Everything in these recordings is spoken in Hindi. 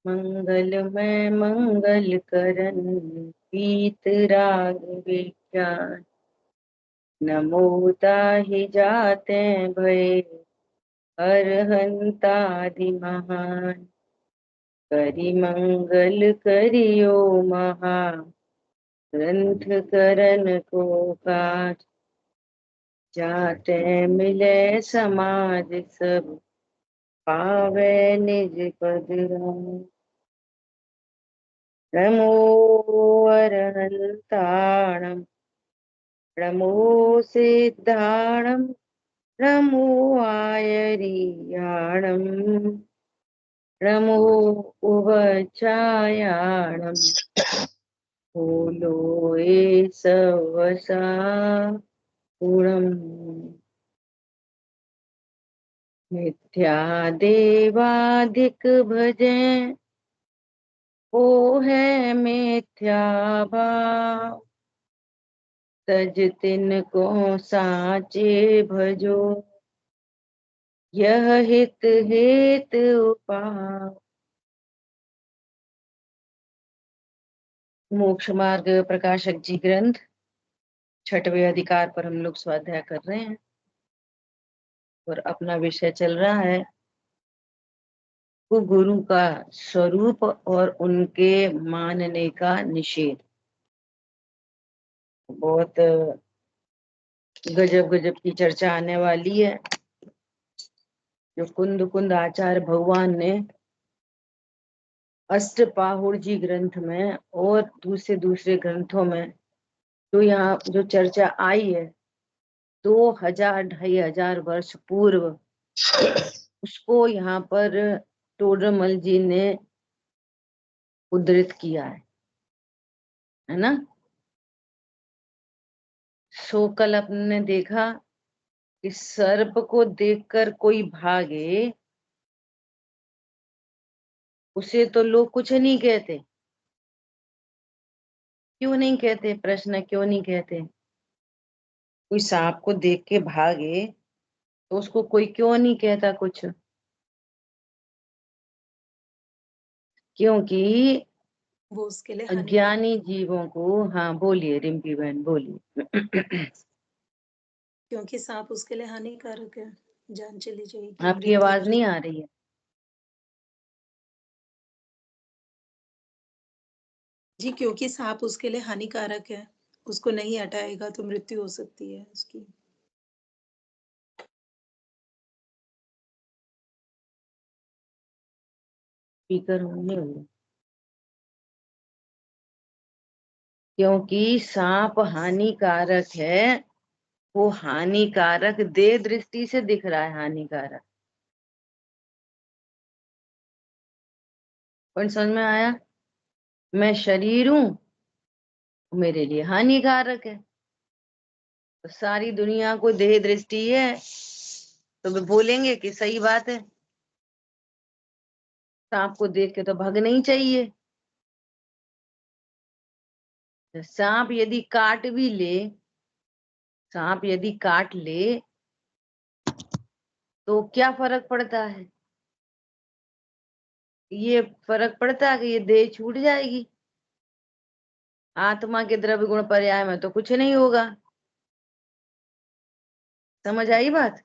मंगलमय मंगल करन पीत राग विज्ञान। नमो ताहि जाते भय अरहंतादि महान। करि मंगल करियो महा ग्रंथ करन को काज। जाते मिले समाज सब पावे निज पद राज। नमो अरहंताणं नमो सिद्धाणं नमो आयरियाणं नमो उवचायाणं बोलो ए सवसा गुणम्। मिथ्या देवाधिक भजे ओ है मिथ्या भाव। तज तिन को साचे भजो यह हित हेत उपाय। मोक्ष मार्ग प्रकाशक जी ग्रंथ 6वें अधिकार पर हम लोग स्वाध्याय कर रहे हैं और अपना विषय चल रहा है गुरु का स्वरूप और उनके मानने का निषेध। बहुत गजब गजब की चर्चा आने वाली है। जो कुंद कुंद आचार्य भगवान ने अष्टपाहुर जी ग्रंथ में और दूसरे दूसरे ग्रंथों में जो यहाँ जो चर्चा आई है 2000-2500 वर्ष पूर्व, उसको यहाँ पर टोडरमल जी ने उद्धृत किया है ना। सो कल अपने देखा कि सर्प को देखकर कोई भागे उसे तो लोग कुछ नहीं कहते। क्यों नहीं कहते? प्रश्न क्यों नहीं कहते? कोई सांप को देख के भागे तो उसको कोई क्यों नहीं कहता कुछ? क्योंकि वो उसके लिए अज्ञानी जीवों को, हाँ बोलिए रिम्पी बहन बोलिए। क्योंकि सांप उसके लिए हानिकारक है, जान चली जाएगी। आपकी आवाज नहीं आ रही है। जी, क्योंकि सांप उसके लिए हानिकारक है, उसको नहीं हटाएगा तो मृत्यु हो सकती है उसकी। स्पीकर होंगे क्योंकि सांप हानिकारक है। वो हानिकारक देह दृष्टि से दिख रहा है हानिकारक। पर समझ में आया? मैं शरीर हूं, मेरे लिए हानिकारक है। तो सारी दुनिया को देह दृष्टि है तो वे बोलेंगे कि सही बात है, सांप को देख के तो भागना ही चाहिए। सांप यदि काट भी ले, सांप यदि काट ले तो क्या फर्क पड़ता है? ये फर्क पड़ता है कि ये देह छूट जाएगी। आत्मा के द्रव्य गुण पर्याय में तो कुछ नहीं होगा। समझ आई बात?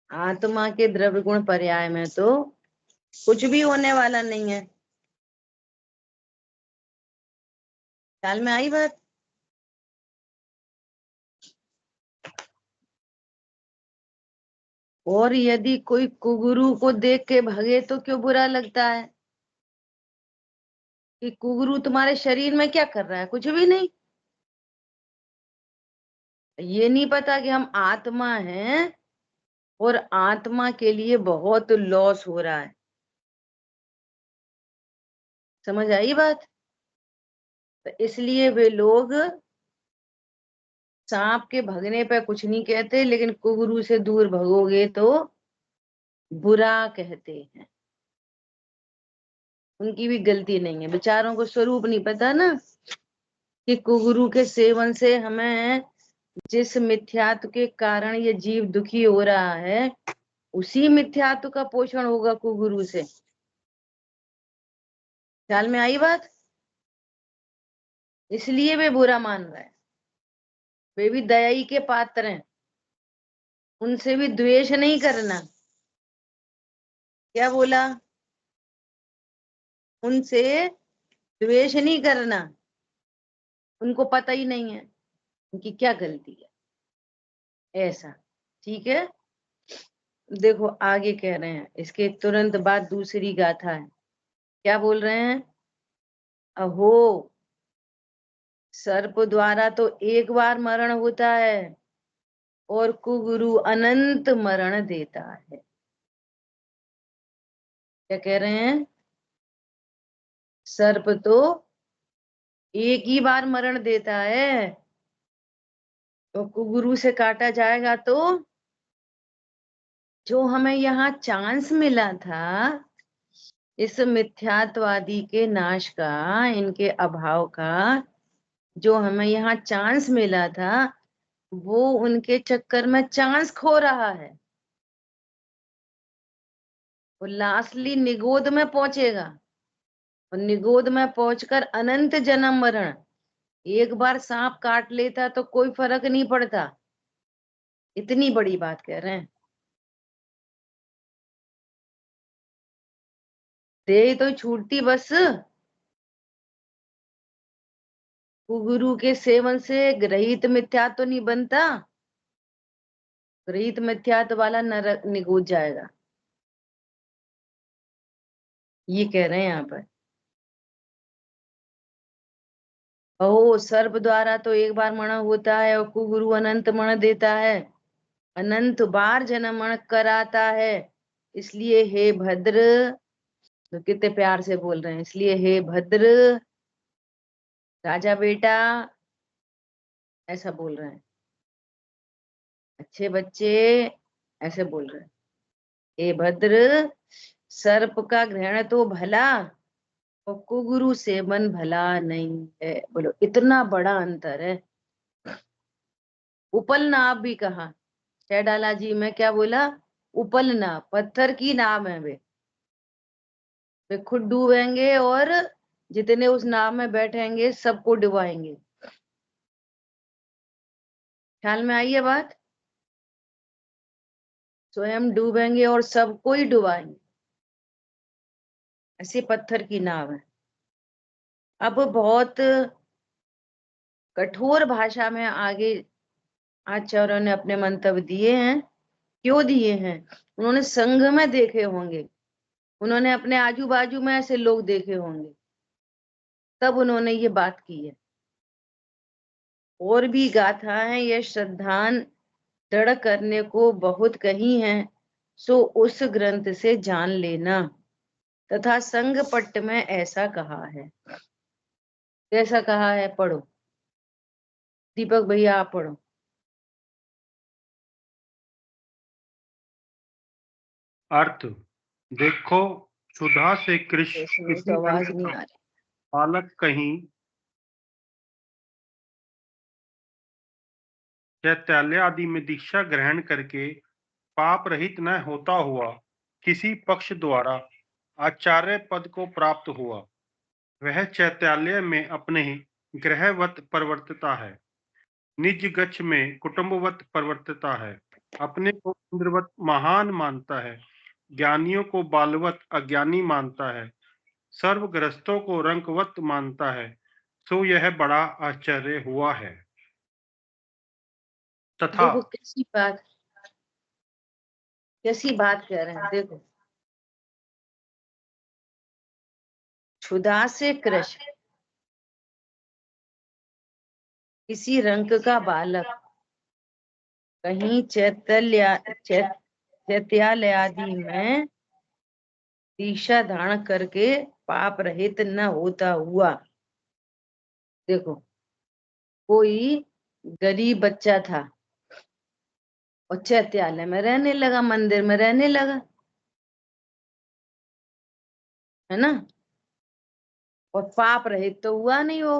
आत्मा के द्रव्य गुण पर्याय में तो कुछ भी होने वाला नहीं है। ख्याल में आई बात? और यदि कोई कुगुरु को देख के भागे तो क्यों बुरा लगता है? कि कुगुरु तुम्हारे शरीर में क्या कर रहा है? कुछ भी नहीं। ये नहीं पता कि हम आत्मा हैं और आत्मा के लिए बहुत लॉस हो रहा है। समझ आई बात? तो इसलिए वे लोग सांप के भगने पे कुछ नहीं कहते, लेकिन कुगुरु से दूर भगोगे तो बुरा कहते हैं। उनकी भी गलती नहीं है, बेचारों को स्वरूप नहीं पता ना कि कुगुरु के सेवन से हमें जिस मिथ्यात्व के कारण ये जीव दुखी हो रहा है, उसी मिथ्यात्व का पोषण होगा कुगुरु से। ख्याल में आई बात? इसलिए वे बुरा मान रहे हैं। वे भी दया ही के पात्र हैं, उनसे भी द्वेष नहीं करना। क्या बोला? उनसे द्वेष नहीं करना। उनको पता ही नहीं है उनकी क्या गलती है, ऐसा। ठीक है, देखो आगे कह रहे हैं, इसके तुरंत बाद दूसरी गाथा है। क्या बोल रहे हैं? अहो, सर्प द्वारा तो एक बार मरण होता है और कुगुरु अनंत मरण देता है। क्या कह रहे हैं? सर्प तो एक ही बार मरण देता है, तो कुगुरु से काटा जाएगा तो जो हमें यहाँ चांस मिला था इस मिथ्यात्वादी के नाश का, इनके अभाव का, जो हमें यहाँ चांस मिला था, वो उनके चक्कर में चांस खो रहा है। वो लास्टली निगोद में पहुंचेगा और निगोद में पहुंचकर अनंत जन्म मरण। एक बार सांप काट लेता तो कोई फर्क नहीं पड़ता, इतनी बड़ी बात कह रहे हैं। दे तो छूटती बस, गुरु के सेवन से ग्रहित मिथ्यात्व तो नहीं बनता, ग्रहित मिथ्यात्व वाला नरक निगोद जाएगा, ये कह रहे हैं यहाँ पर। ओ, सर्प द्वारा तो एक बार मरण होता है और कुगुरु अनंत मरण देता है, अनंत बार जन्म मरण कराता है। इसलिए हे भद्र, तो कितने प्यार से बोल रहे हैं, इसलिए हे भद्र राजा बेटा, ऐसा बोल रहे हैं, अच्छे बच्चे ऐसे बोल रहे हैं। हे भद्र, सर्प का ग्रहण तो भला और कुगुरु सेवन भला नहीं है। बोलो, इतना बड़ा अंतर है। उपल नाव भी कहा, डाला जी में क्या बोला? उपल नाव, पत्थर की नाव है वे खुद डूबेंगे और जितने उस नाव में बैठेंगे सबको डुबाएंगे। ख्याल में आई है बात? स्वयं डूबेंगे और सबको ही डुबाएंगे, ऐसी पत्थर की नाव है। अब बहुत कठोर भाषा में आगे आचार्यों ने अपने मंतव्य दिए हैं। क्यों दिए हैं? उन्होंने संघ में देखे होंगे, उन्होंने अपने आजू बाजू में ऐसे लोग देखे होंगे, तब उन्होंने ये बात की है। और भी गाथाएं ये श्रद्धान दृढ़ करने को बहुत कही हैं, सो उस ग्रंथ से जान लेना। तथा संघ पट्ट में ऐसा कहा है। कैसा कहा है? पढ़ो दीपक भैया, आप पढ़ो। अर्थ देखो, सुधा से कृष्ण इसमें किसी तो रंग आवाज नहीं का आ रही। बालक कहीं चैत्यालय आदि में दीक्षा ग्रहण करके पाप रहित न होता हुआ किसी पक्ष द्वारा आचार्य पद को प्राप्त हुआ, वह चैत्यालय में अपने गृहवत प्रवर्तता है, निज गच्छ में कुटुंबवत प्रवर्तता है, अपने को इंद्रवत महान मानता है, ज्ञानियों को बालवत अज्ञानी मानता है, सर्वग्रस्तों को रंकवत मानता है, सो यह बड़ा आश्चर्य हुआ है। तथा देखो कैसी बात कह रहे हैं। देखो, क्षुधा से कृष्ण किसी रंग का बालक कहीं चैत्यालय आदि में दीक्षा धारण करके पाप रहित न होता हुआ। देखो, कोई गरीब बच्चा था और चैत्यालय में रहने लगा, मंदिर में रहने लगा, है ना, और पाप रहित तो हुआ नहीं वो।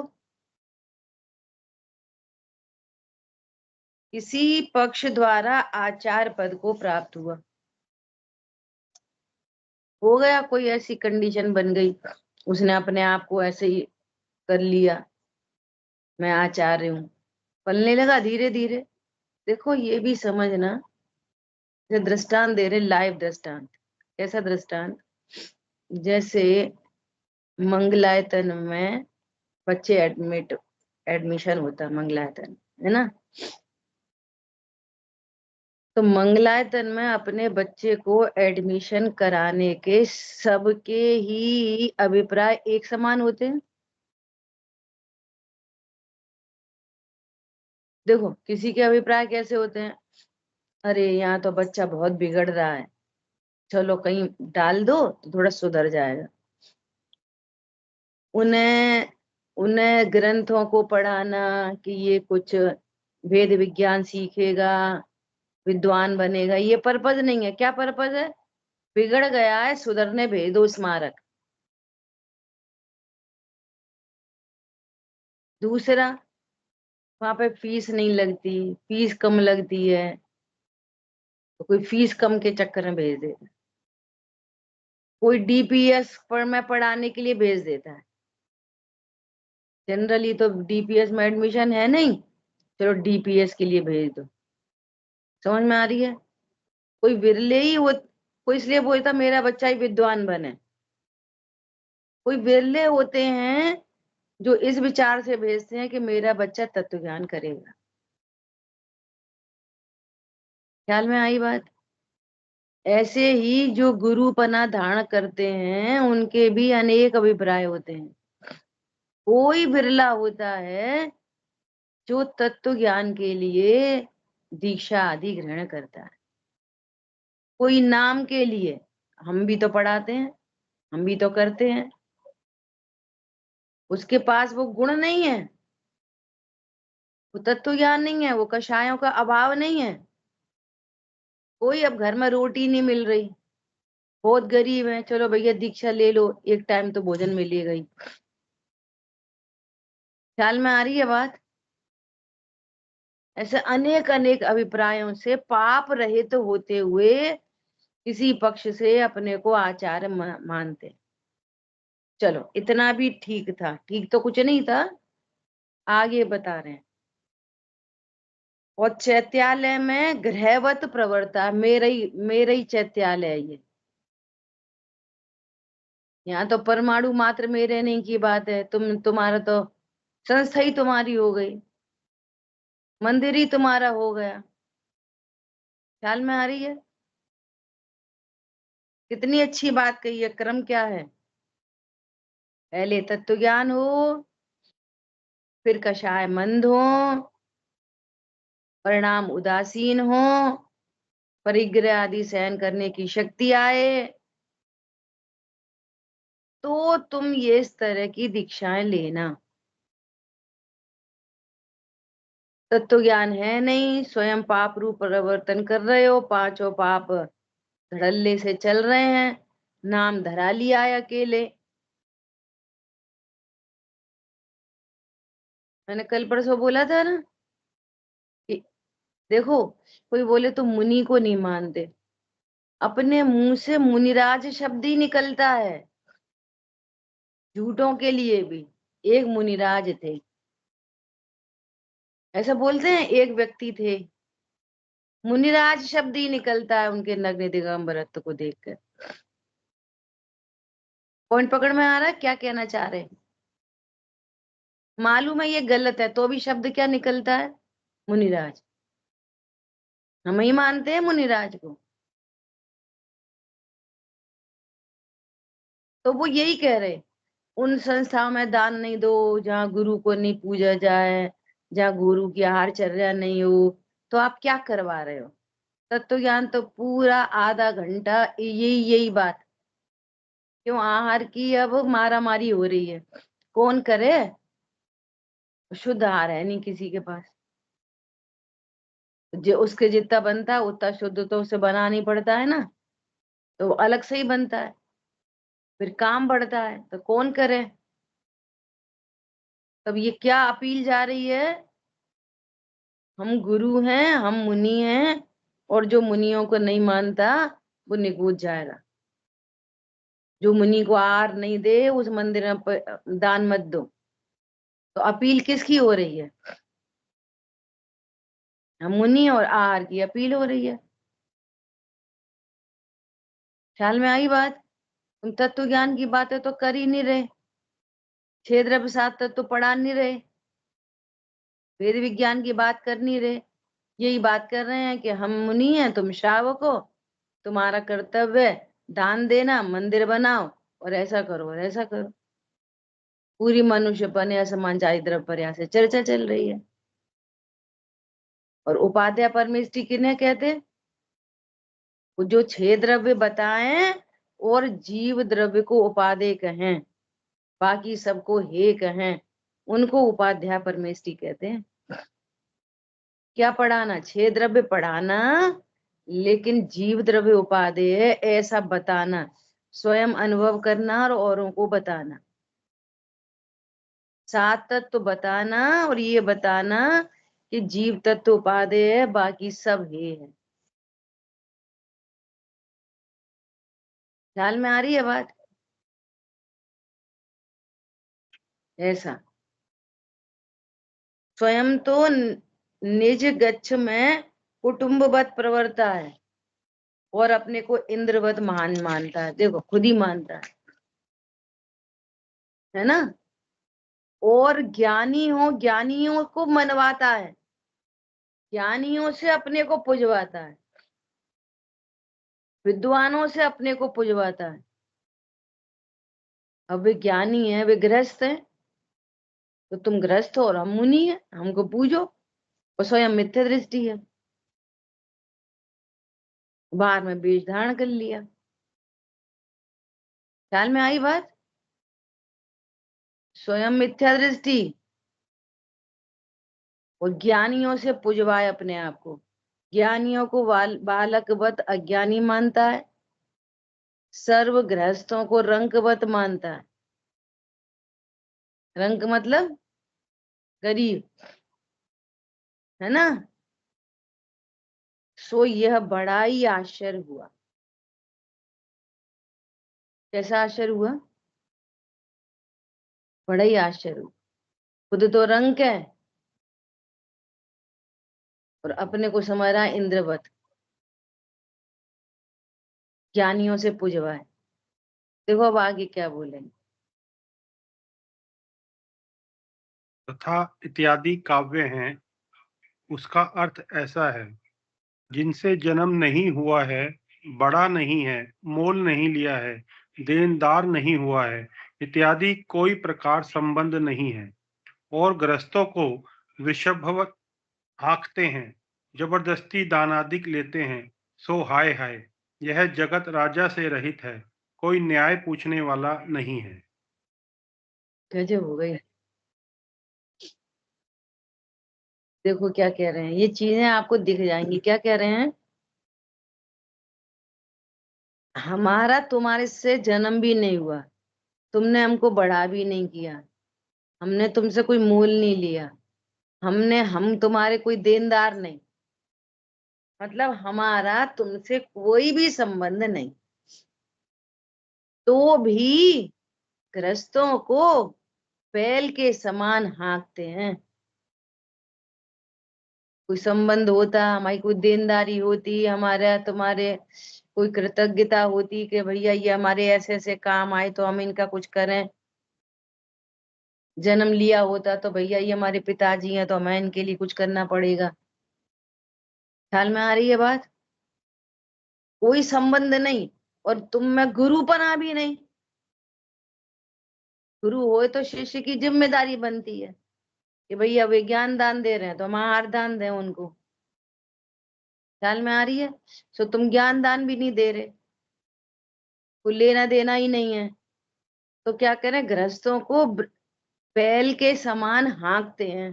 किसी पक्ष द्वारा आचार पद को प्राप्त हुआ, हो गया, कोई ऐसी कंडीशन बन गई उसने अपने आप को ऐसे ही कर लिया, मैं आचार्य हूँ, पलने लगा धीरे धीरे। देखो ये भी समझना, जो दृष्टांत दे रहे, लाइव दृष्टांत। कैसा दृष्टांत? जैसे मंगलायतन में बच्चे एडमिशन होता है, मंगलायतन है ना। तो मंगलायतन में अपने बच्चे को एडमिशन कराने के सबके ही अभिप्राय एक समान होते हैं। देखो किसी के अभिप्राय कैसे होते हैं, अरे यहाँ तो बच्चा बहुत बिगड़ रहा है, चलो कहीं डाल दो तो थोड़ा सुधर जाएगा। उन्हें उन्हें ग्रंथों को पढ़ाना कि ये कुछ वेद विज्ञान सीखेगा, विद्वान बनेगा, ये पर्पज नहीं है। क्या पर्पज है? बिगड़ गया है, सुधरने भेज दो स्मारक। दूसरा, वहां पे फीस नहीं लगती, फीस कम लगती है, तो कोई फीस कम के चक्कर में भेज देता है। कोई डीपीएस पर में पढ़ाने के लिए भेज देता है। जनरली तो डीपीएस में एडमिशन है नहीं, चलो डीपीएस के लिए भेज दो। समझ में आ रही है? कोई विरले ही वो, कोई इसलिए बोलता मेरा बच्चा ही विद्वान बने। कोई विरले होते हैं जो इस विचार से भेजते हैं कि मेरा बच्चा तत्व ज्ञान करेगा। ख्याल में आई बात? ऐसे ही जो गुरुपना धारण करते हैं उनके भी अनेक अभिप्राय होते हैं। कोई बिरला होता है जो तत्व ज्ञान के लिए दीक्षा आदि ग्रहण करता है। कोई नाम के लिए, हम भी तो पढ़ाते हैं, हम भी तो करते हैं, उसके पास वो गुण नहीं है, वो तत्व ज्ञान नहीं है, वो कषायों का अभाव नहीं है। कोई अब घर में रोटी नहीं मिल रही, बहुत गरीब है, चलो भैया दीक्षा ले लो, एक टाइम तो भोजन मिलेगा ही। ख्याल में आ रही है बात? ऐसे अनेक अनेक अभिप्रायों से पाप रहित होते हुए किसी पक्ष से अपने को आचार्य मानते। चलो इतना भी ठीक था, ठीक तो कुछ नहीं था, आगे बता रहे हैं। और चैत्यालय में गृहवत प्रवृत्ता, मेरे ही चैत्यालय है ये। यहाँ तो परमाणु मात्र मेरे नहीं की बात है, तुम्हारा तो संस्था ही तुम्हारी हो गई, मंदिर ही तुम्हारा हो गया। ख्याल में आ रही है? कितनी अच्छी बात कही है। क्रम क्या है? पहले तत्व ज्ञान हो, फिर कषाय मंद हो, परिणाम उदासीन हो, परिग्रह आदि सहन करने की शक्ति आए, तो तुम ये इस तरह की दीक्षाएं लेना। तत्व ज्ञान है नहीं, स्वयं पाप रूप परिवर्तन कर रहे हो, पांचों पाप धड़ल्ले से चल रहे हैं, नाम धरा लिया है अकेले। मैंने कल परसों बोला था ना कि देखो, कोई बोले तो मुनि को नहीं मानते, अपने मुंह से मुनिराज शब्द ही निकलता है झूठों के लिए भी। एक मुनिराज थे, ऐसा बोलते हैं, एक व्यक्ति थे, मुनिराज शब्द ही निकलता है उनके नग्न दिगंबरत्व को देखकर। पॉइंट पकड़ में आ रहा है क्या कहना चाह रहे हैं? मालूम है ये गलत है, तो भी शब्द क्या निकलता है? मुनिराज। हम ही मानते हैं मुनिराज को। तो वो यही कह रहे, उन संस्थाओं में दान नहीं दो जहाँ गुरु को नहीं पूजा जाए, जहाँ गुरु की आहार चर्या नहीं हो, तो आप क्या करवा रहे हो? तत्व ज्ञान तो पूरा आधा घंटा यही यही बात। क्यों आहार की अब मारा मारी हो रही है? कौन करे? शुद्ध आहार है नहीं किसी के पास, जो उसके जितना बनता है उतना शुद्ध तो उसे बनाना ही पड़ता है ना, तो वो अलग से ही बनता है, फिर काम बढ़ता है, तो कौन करे? तब ये क्या अपील जा रही है? हम गुरु हैं, हम मुनि हैं, और जो मुनियों को नहीं मानता वो निकूज जाएगा। जो मुनि को आहार नहीं दे उस मंदिर में दान मत दो। तो अपील किसकी हो रही है? हम मुनि और आहार की अपील हो रही है। ख्याल में आई बात? तुम तत्व ज्ञान की बातें तो कर ही नहीं रहे, 6 द्रव्य 7 तत्व तो पढ़ा नहीं रहे, वेद विज्ञान की बात कर नहीं रहे। यही बात कर रहे हैं कि हम मुनि हैं, तुम श्रावक हो, तुम्हारा कर्तव्य है दान देना, मंदिर बनाओ और ऐसा करो और ऐसा करो। पूरी मनुष्यपन या समान चारित्र द्रव्य पर यहाँ से चर्चा चल रही है। और उपाध्याय परमेष्टि किन्हें कहते? वो जो 6 द्रव्य बताएं और जीव द्रव्य को उपादेय कहें, बाकी सबको हे कहें, उनको उपाध्याय परमेष्टि कहते हैं। क्या पढ़ाना? 6 द्रव्य पढ़ाना, लेकिन जीव द्रव्य उपादेय है ऐसा बताना, स्वयं अनुभव करना और औरों को बताना। 7 तत्व बताना और ये बताना कि जीव तत्व उपादेय है, बाकी सब हे है। ख्याल में आ रही है बात? ऐसा स्वयं तो निज गच्छ में कुटुंबवत प्रवर्ता है और अपने को इंद्रवत महान मानता है। देखो खुद ही मानता है ना। और ज्ञानी हो, ज्ञानियों को मनवाता है, ज्ञानियों से अपने को पुजवाता है, विद्वानों से अपने को पुजवाता है। अब वे ज्ञानी है, वे गृहस्थ है, तो तुम गृहस्थ हो और हम मुनि है, हमको पूजो। और स्वयं मिथ्या दृष्टि है, बाहर में बीज धारण कर लिया। ख्याल में आई बात? स्वयं मिथ्या दृष्टि और ज्ञानियों से पुजवाए अपने आप को। ज्ञानियों को बालकवत अज्ञानी मानता है, सर्व गृहस्थों को रंकवत मानता है। रंक मतलब गरीब, है ना। सो यह बड़ा ही आश्चर्य हुआ। कैसा आश्चर्य हुआ? बड़ा ही आश्चर्य हुआ। खुद तो रंक है और अपने को समझ रहा है इंद्रवत, ज्ञानियों से पुजवाए। देखो अब आगे क्या बोलेंगे। तथा इत्यादि काव्य हैं, उसका अर्थ ऐसा है, जिनसे जन्म नहीं हुआ है, बड़ा नहीं है, मोल नहीं लिया है, देनदार नहीं हुआ है, इत्यादि कोई प्रकार संबंध नहीं है, और गृहस्थों को विषभवत हाँकते हैं, जबरदस्ती दानादिक लेते हैं, सो हाय हाय, यह जगत राजा से रहित है, कोई न्याय पूछने वाला नहीं है। गजब हो गई। देखो क्या कह रहे हैं, ये चीजें आपको दिख जाएंगी। क्या कह रहे हैं? हमारा तुम्हारे से जन्म भी नहीं हुआ, तुमने हमको बड़ा भी नहीं किया, हमने तुमसे कोई मोल नहीं लिया, हम तुम्हारे कोई देनदार नहीं, मतलब हमारा तुमसे कोई भी संबंध नहीं, तो भी गृहस्थों को बैल के समान हाँकते हैं। कोई संबंध होता, हमारी कोई देनदारी होती, हमारा तुम्हारे कोई कृतज्ञता होती कि भैया ये हमारे ऐसे ऐसे काम आए तो हम इनका कुछ करें, जन्म लिया होता तो भैया ये हमारे पिताजी हैं तो हमें इनके लिए कुछ करना पड़ेगा। ख्याल में आ रही है बात? कोई संबंध नहीं, और तुम में गुरुपना भी नहीं। गुरु होए तो शिष्य की जिम्मेदारी बनती है कि भैया वे ज्ञान दान दे रहे हैं तो हम आहार दान दें उनको। ख्याल में आ रही है? सो तुम ज्ञान दान भी नहीं दे रहे, कोई लेना देना ही नहीं है, तो क्या करें? गृहस्थों को बैल के समान हाँकते हैं।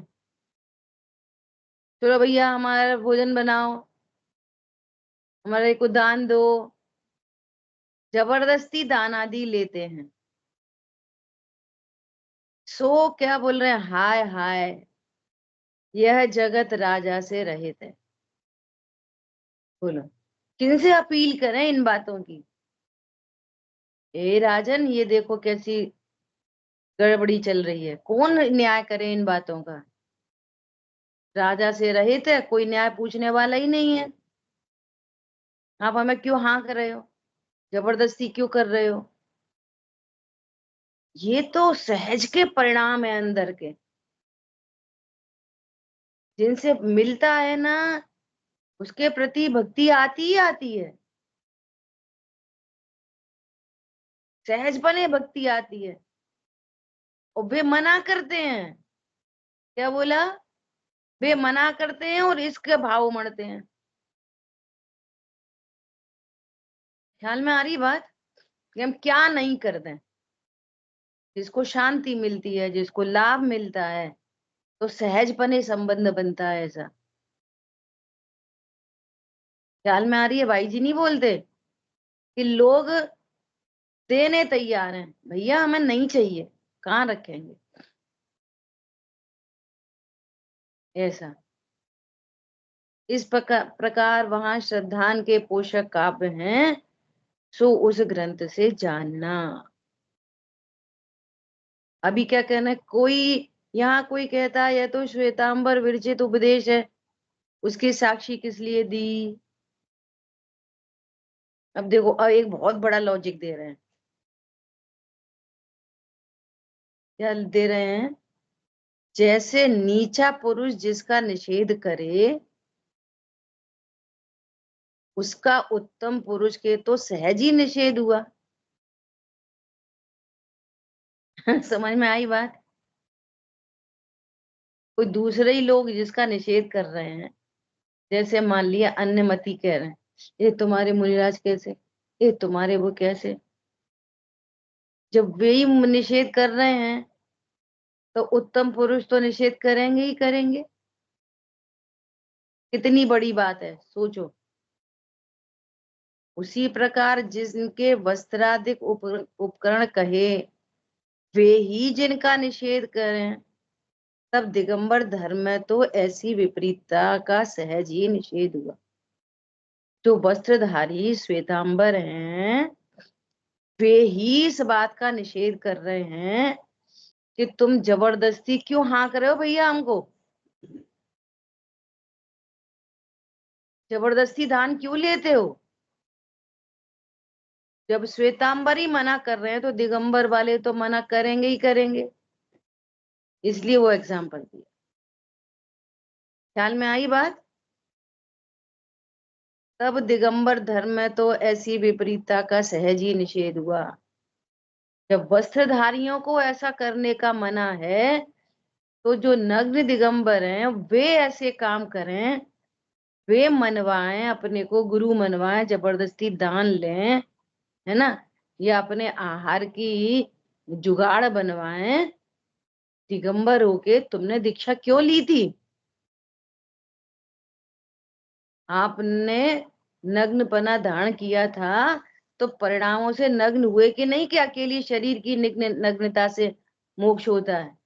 चलो भैया हमारा भोजन बनाओ, हमारे को दान दो, जबरदस्ती दान आदि लेते हैं। सो क्या बोल रहे हैं? हाय हाय, यह जगत राजा से रहित है। बोलो किनसे अपील करें इन बातों की? ए राजन, ये देखो कैसी गड़बड़ी चल रही है, कौन न्याय करे इन बातों का? राजा से रहित है, कोई न्याय पूछने वाला ही नहीं है। आप हमें क्यों हाँ कर रहे हो, जबरदस्ती क्यों कर रहे हो? ये तो सहज के परिणाम है अंदर के, जिनसे मिलता है ना उसके प्रति भक्ति आती ही आती है, सहजपने भक्ति आती है। और वे मना करते हैं, क्या बोला? वे मना करते हैं और इसके भाव मरते हैं। ख्याल में आ रही बात कि हम क्या नहीं कर दें? जिसको शांति मिलती है, जिसको लाभ मिलता है, तो सहजपने संबंध बनता है। ऐसा ख्याल में आ रही है? भाई जी नहीं बोलते कि लोग देने तैयार हैं, भैया हमें नहीं चाहिए, कहाँ रखेंगे? ऐसा इस प्रकार वहां श्रद्धान के पोषक काव्य हैं, सो उस ग्रंथ से जानना। अभी क्या कहना है? कोई यहाँ कोई कहता है यह तो श्वेतांबर विरचित उपदेश है, उसकी साक्षी किस लिए दी? अब देखो, अब एक बहुत बड़ा लॉजिक दे रहे हैं। क्या दे रहे हैं? जैसे नीचा पुरुष जिसका निषेध करे, उसका उत्तम पुरुष के तो सहज ही निषेध हुआ। समझ में आई बात? कोई दूसरे ही लोग जिसका निषेध कर रहे हैं, जैसे मान लिया अन्यमति कह रहे हैं, ये तुम्हारे मुनिराज कैसे, ये तुम्हारे वो कैसे। जब वे ही निषेध कर रहे हैं तो उत्तम पुरुष तो निषेध करेंगे ही करेंगे। कितनी बड़ी बात है, सोचो। उसी प्रकार जिनके वस्त्रादिक उपकरण कहे, वे ही जिनका निषेध करें, तब दिगंबर धर्म में तो ऐसी विपरीतता का सहज ही निषेध हुआ। जो वस्त्रधारी श्वेतांबर हैं, वे ही इस बात का निषेध कर रहे हैं कि तुम जबरदस्ती क्यों हाँ कर रहे हो भैया हमको, जबरदस्ती दान क्यों लेते हो? जब श्वेतांबर ही मना कर रहे हैं तो दिगंबर वाले तो मना करेंगे ही करेंगे। इसलिए वो एग्जाम्पल दिया। ख्याल में आई बात? तब दिगंबर धर्म में तो ऐसी विपरीतता का सहज ही निषेध हुआ। जब वस्त्रधारियों को ऐसा करने का मना है, तो जो नग्न दिगंबर हैं वे ऐसे काम करें, वे मनवाएं, अपने को गुरु मनवाएं, जबरदस्ती दान लें, है ना, या अपने आहार की जुगाड़ बनवाएं। दिगंबर होके तुमने दीक्षा क्यों ली थी? आपने नग्नपना धारण किया था तो परिणामों से नग्न हुए कि नहीं, कि अकेली शरीर की नग्नता से मोक्ष होता है?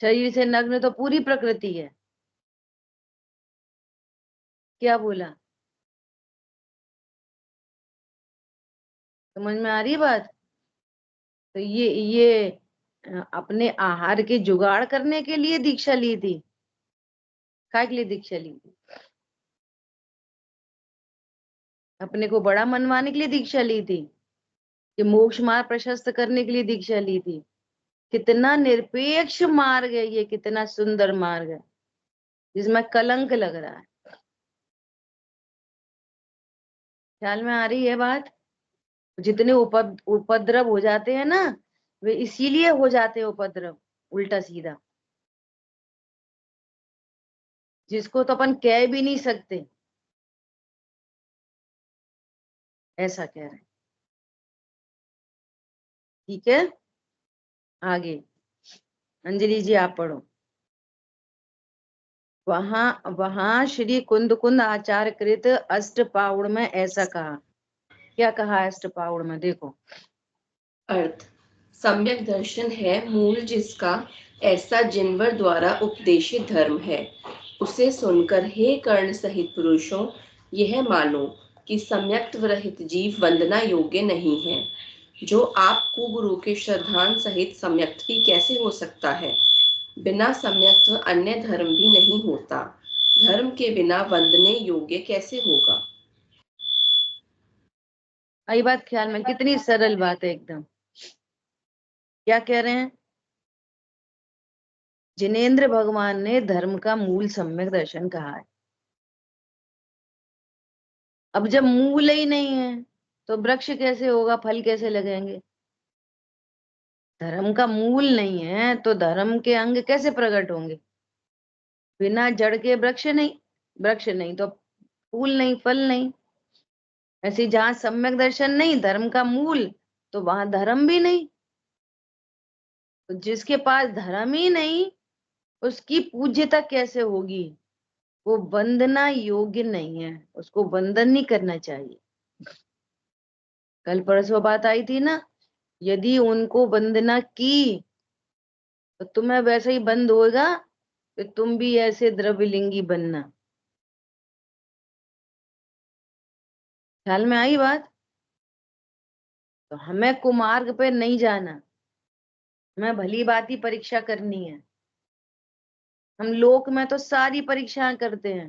शरीर से नग्न तो पूरी प्रकृति है। क्या बोला? समझ में आ रही है बात? तो ये अपने आहार के जुगाड़ करने के लिए दीक्षा ली थी। काय के लिए दीक्षा ली थी? अपने को बड़ा मनवाने के लिए दीक्षा ली थी, कि मोक्ष मार्ग प्रशस्त करने के लिए दीक्षा ली थी? कितना निरपेक्ष मार्ग है ये, कितना सुंदर मार्ग है, जिसमें कलंक लग रहा है। ख्याल में आ रही है बात? जितने उपद्रव हो जाते हैं ना, वे इसीलिए हो जाते हैं उपद्रव, उल्टा सीधा, जिसको तो अपन कह भी नहीं सकते। ऐसा कह रहे हैं। ठीक है, आगे अंजलि जी आप पढ़ो। वहां वहां श्री कुंद आचार्य कृत अष्टपाउड़ में ऐसा कहा। क्या कहा अष्टपाउड़ में? देखो अर्थ, सम्यक दर्शन है मूल जिसका, ऐसा जिनवर द्वारा उपदेशित धर्म है। उसे सुनकर हे कर्ण सहित पुरुषों, यह मानो कि सम्यक्त्व रहित जीव वंदना योग्य नहीं है। जो आपको गुरु के श्रद्धान सहित सम्यक्त्वी कैसे हो सकता है? बिना सम्यक्त्व अन्य धर्म भी नहीं होता। धर्म के बिना वंदने योग्य कैसे होगा? आई बात ख्याल में? कितनी सरल बात है एकदम। क्या कह रहे हैं? जिनेंद्र भगवान ने धर्म का मूल सम्यक दर्शन कहा है। अब जब मूल ही नहीं है तो वृक्ष कैसे होगा, फल कैसे लगेंगे? धर्म का मूल नहीं है तो धर्म के अंग कैसे प्रकट होंगे? बिना जड़ के वृक्ष नहीं, वृक्ष नहीं तो फूल नहीं, फल नहीं। ऐसे जहां सम्यक दर्शन नहीं, धर्म का मूल, तो वहां धर्म भी नहीं। तो जिसके पास धर्म ही नहीं उसकी पूज्यता कैसे होगी? वो वंदना योग्य नहीं है, उसको वंदन नहीं करना चाहिए। कल परसों बात आई थी ना, यदि उनको वंदना की तो तुम्हें वैसे ही बंद होगा, तो तुम भी ऐसे द्रव्यलिंगी बनना। ख्याल में आई बात? तो हमें कुमार्ग पे नहीं जाना, हमें भली बात ही परीक्षा करनी है। हम लोक में तो सारी परीक्षाएं करते हैं।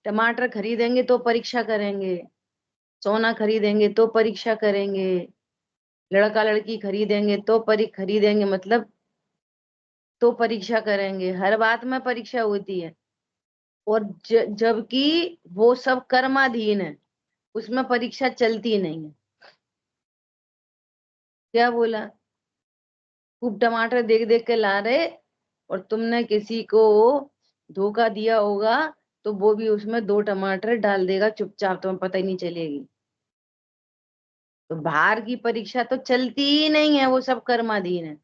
टमाटर खरीदेंगे तो परीक्षा करेंगे, सोना खरीदेंगे तो परीक्षा करेंगे, लड़का लड़की खरीदेंगे तो खरीदेंगे मतलब तो परीक्षा करेंगे। हर बात में परीक्षा होती है। और जबकि वो सब कर्माधीन है, उसमें परीक्षा चलती नहीं है। क्या बोला? खूब टमाटर देख देख के ला रहे और तुमने किसी को धोखा दिया होगा तो वो भी उसमें 2 टमाटर डाल देगा चुपचाप, तुम्हें पता ही नहीं चलेगी। तो बाहर की परीक्षा तो चलती ही नहीं है, वो सब कर्माधीन है।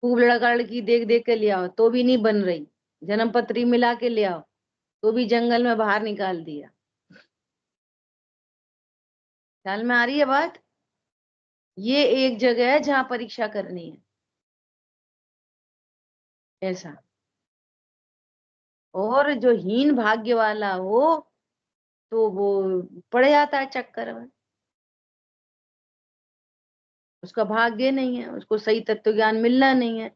खूब लड़का लड़की देख देख के ले आओ तो भी नहीं बन रही, जन्म पत्री मिला के ले आओ तो भी जंगल में बाहर निकाल दिया। ख्याल में आ रही है बात? ये एक जगह है जहां परीक्षा करनी है ऐसा। और जो हीन भाग्य वाला हो तो वो पड़ जाता है चक्कर में। उसका भाग्य नहीं है, उसको सही तत्व ज्ञान मिलना नहीं है।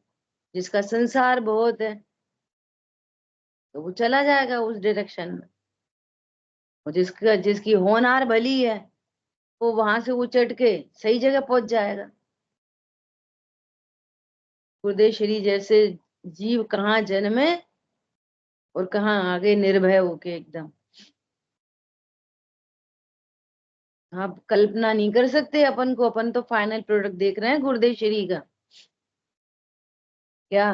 जिसका संसार बहुत है तो वो चला जाएगा उस डायरेक्शन में। और जिसकी होनहार भली है वो वहां से उचट के सही जगह पहुंच जाएगा। गुरुदेव श्री जैसे जीव कहाँ जन्मे और कहाँ आगे निर्भय होके एकदम। आप कल्पना नहीं कर सकते अपन को, अपन तो फाइनल प्रोडक्ट देख रहे हैं गुरुदेव श्री का। क्या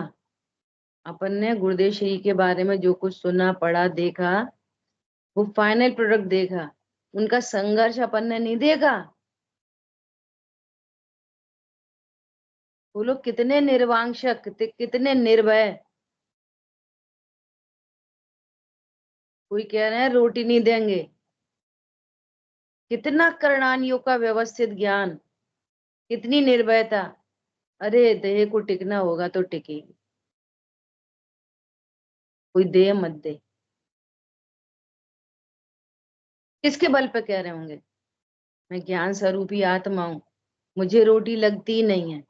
अपन ने गुरुदेव श्री के बारे में जो कुछ सुना पढ़ा देखा वो फाइनल प्रोडक्ट देखा, उनका संघर्ष अपन ने नहीं देखा। वो लोग कितने निर्वांशक, कितने निर्भय। कोई कह रहे हैं रोटी नहीं देंगे, कितना करणानियों का व्यवस्थित ज्ञान, कितनी निर्भयता। अरे देह को टिकना होगा तो टिकेगी, कोई दे मत दे। किसके बल पे कह रहे होंगे? मैं ज्ञान स्वरूपी आत्मा हूं, मुझे रोटी लगती नहीं है।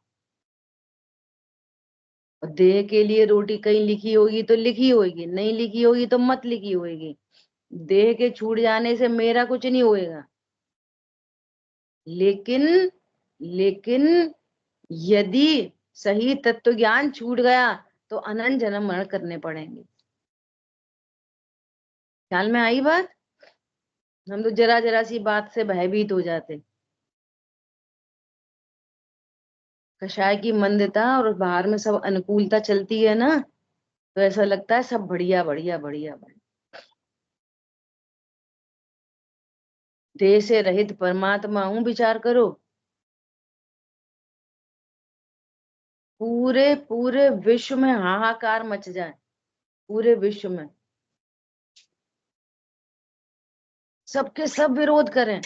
और देह के लिए रोटी कहीं लिखी होगी तो लिखी होगी, नहीं लिखी होगी तो मत लिखी होगी। देह के छूट जाने से मेरा कुछ नहीं होएगा। लेकिन लेकिन यदि सही तत्व ज्ञान छूट गया तो अनंत जन्म मरण करने पड़ेंगे। ख्याल में आई बात? हम तो जरा जरा सी बात से भयभीत हो जाते। कषाय की मंदता और बाहर में सब अनुकूलता चलती है ना, तो ऐसा लगता है सब बढ़िया बढ़िया बढ़िया बढ़िया। देह से रहित परमात्मा हूं, विचार करो। पूरे पूरे विश्व में हाहाकार मच जाए, पूरे विश्व में सबके सब विरोध करें,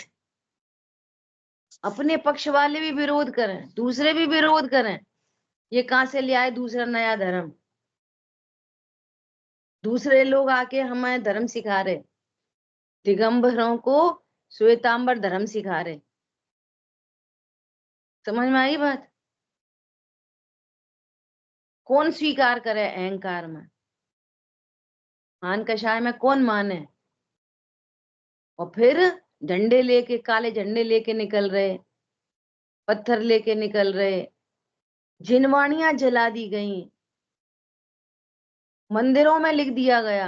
अपने पक्ष वाले भी विरोध करें, दूसरे भी विरोध करें। ये कहां से ले आए दूसरा नया धर्म? दूसरे लोग आके हमें धर्म सिखा रहे, दिगंबरों को श्वेतांबर धर्म सिखा रहे। समझ में आई बात? कौन स्वीकार करे अहंकार में? मान कषाय में कौन माने? और फिर झंडे लेके, काले झंडे लेके निकल रहे, पत्थर लेके निकल रहे, जिनवाणियां जला दी गई, मंदिरों में लिख दिया गया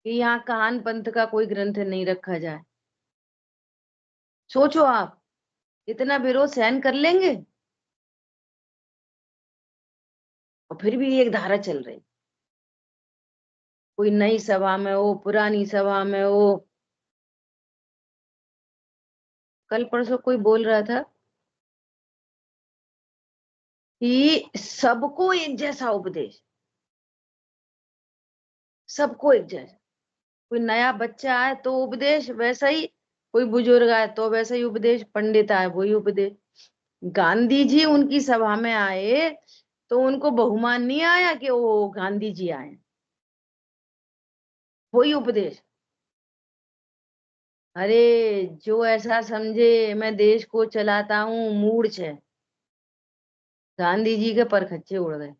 कि यहाँ काहन पंथ का कोई ग्रंथ नहीं रखा जाए। सोचो आप इतना विरोध सहन कर लेंगे? और फिर भी एक धारा चल रही, कोई नई सभा में हो, पुरानी सभा में हो। कल परसों कोई बोल रहा था कि सबको एक जैसा उपदेश, सबको एक जैसा। कोई नया बच्चा आए तो उपदेश वैसा ही, कोई बुजुर्ग आए तो वैसा ही उपदेश, पंडित आए वही उपदेश। गांधी जी उनकी सभा में आए तो उनको बहुमान नहीं आया कि वो गांधी जी आए, वही उपदेश। अरे जो ऐसा समझे मैं देश को चलाता हूँ मूर्छ है। गांधी जी के परखच्चे उड़ गए,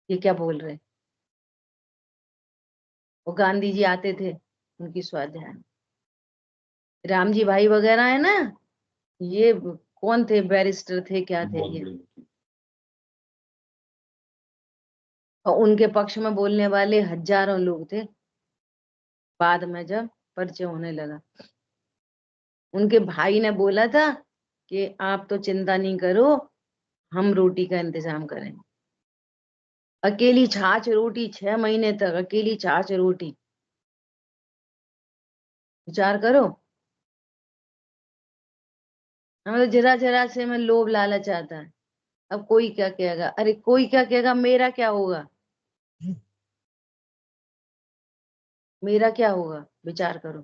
ये क्या बोल रहे? वो गांधी जी आते थे उनकी स्वाध्याय, राम जी भाई वगैरह है ना, ये कौन थे? बैरिस्टर थे, क्या थे ये? और उनके पक्ष में बोलने वाले हजारों लोग थे। बाद में जब परिचय होने लगा, उनके भाई ने बोला था कि आप तो चिंता नहीं करो, हम रोटी का इंतजाम करेंगे। अकेली छाछ रोटी 6 महीने तक, अकेली छाछ रोटी, विचार करो। हमें तो जरा जरा से में लोभ लालच आता है। अब कोई क्या कहेगा? अरे कोई क्या कहेगा, मेरा क्या होगा? मेरा क्या होगा? विचार करो।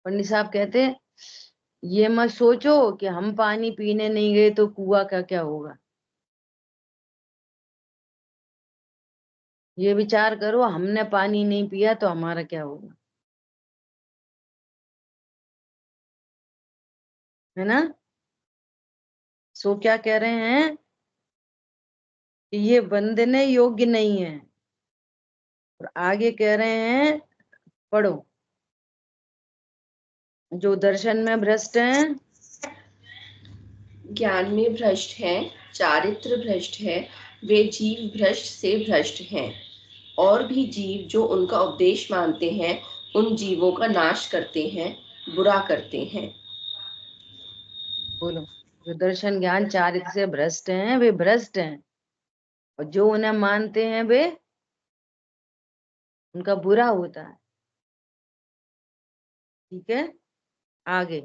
पंडित साहब कहते ये मत सोचो कि हम पानी पीने नहीं गए तो कुआं का क्या होगा। ये विचार करो, हमने पानी नहीं पिया तो हमारा क्या होगा, है ना? सो क्या कह रहे हैं कि ये वंदने योग्य नहीं है। और आगे कह रहे हैं, पढ़ो, जो दर्शन में भ्रष्ट हैं, ज्ञान में भ्रष्ट हैं, चारित्र भ्रष्ट है, वे जीव भ्रष्ट से भ्रष्ट हैं। और भी जीव जो उनका उपदेश मानते हैं उन जीवों का नाश करते हैं, बुरा करते हैं। बोलो, जो दर्शन ज्ञान चारित्र से भ्रष्ट हैं वे भ्रष्ट हैं, और जो उन्हें मानते हैं वे, उनका बुरा होता है। ठीक है, आगे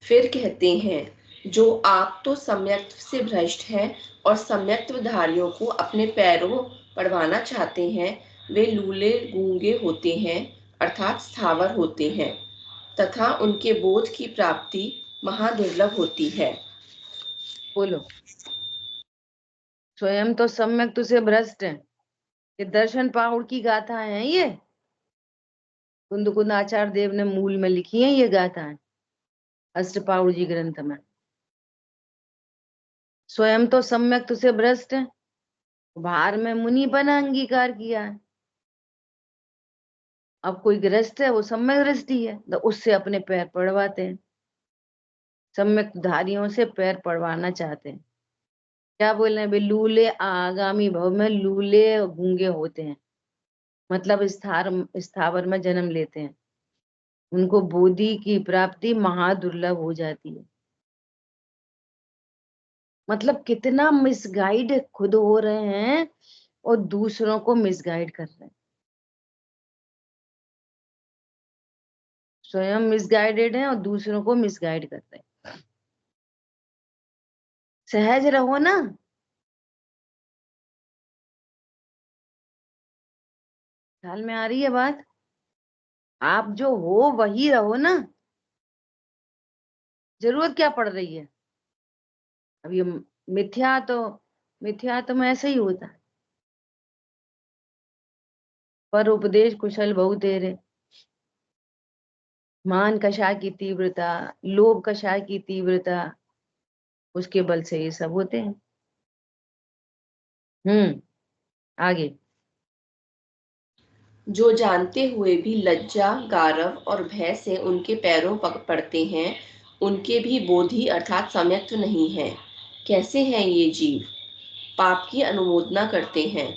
फिर कहते हैं, जो आप तो सम्यक्त्व से भ्रष्ट हैं और सम्यक्त्वधारियों को अपने पैरों पड़वाना चाहते हैं, वे लूले गूंगे होते हैं, अर्थात स्थावर होते हैं, तथा उनके बोध की प्राप्ति महादुर्लभ होती है। बोलो, स्वयं तो सम्यक तुझे भ्रष्ट है। ये दर्शन पाहुड़ की गाथा है, ये कुंद आचार्य देव ने मूल में लिखी है ये गाथाएं, अष्टपाहुड़ जी ग्रंथ में। स्वयं तो सम्यक तुझे भ्रष्ट है, बाहर में मुनि बना अंगीकार किया है। अब कोई गृहस्थ है, वो सम्यक दृष्टि है, तो उससे अपने पैर पड़वाते हैं, सम्यक धारियों से पैर पड़वाना चाहते हैं। क्या बोल रहे हैं? वे लूले आगामी भव में लूले गूंगे होते हैं, मतलब स्थावर में जन्म लेते हैं, उनको बोधि की प्राप्ति महादुर्लभ हो जाती है। मतलब कितना मिसगाइड खुद हो रहे हैं और दूसरों को मिसगाइड कर रहे हैं। स्वयं मिसगाइडेड हैं और दूसरों को मिसगाइड कर रहे हैं। सहज रहो ना, ख्याल में आ रही है बात? आप जो हो वही रहो ना, जरूरत क्या पड़ रही है? अब ये मिथ्या तो मिथ्यात्व ऐसे ही होता है। पर उपदेश कुशल बहु तेरे, मान कषाय की तीव्रता, लोभ कषाय की तीव्रता, उसके बल से ये सब होते हैं। आगे। जो जानते हुए भी लज्जा, गारव और भय से उनके पैरों पड़ते हैं, उनके भी बोधि अर्थात सम्यक्त नहीं है। कैसे हैं ये जीव? पाप की अनुमोदना करते हैं।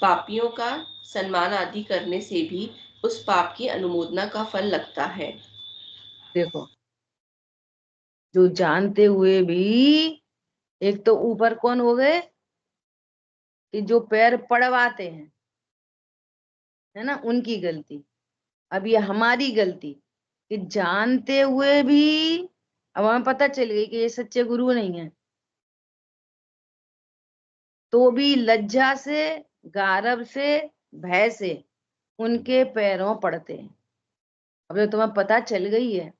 पापियों का सम्मान आदि करने से भी उस पाप की अनुमोदना का फल लगता है। देखो, जो जानते हुए भी, एक तो ऊपर कौन हो गए कि जो पैर पड़वाते हैं, है ना, उनकी गलती। अब ये हमारी गलती कि जानते हुए भी, अब हमें पता चल गई कि ये सच्चे गुरु नहीं है, तो भी लज्जा से, गारव से, भय से उनके पैरों पड़ते हैं। अब तो तुम्हें पता चल गई है,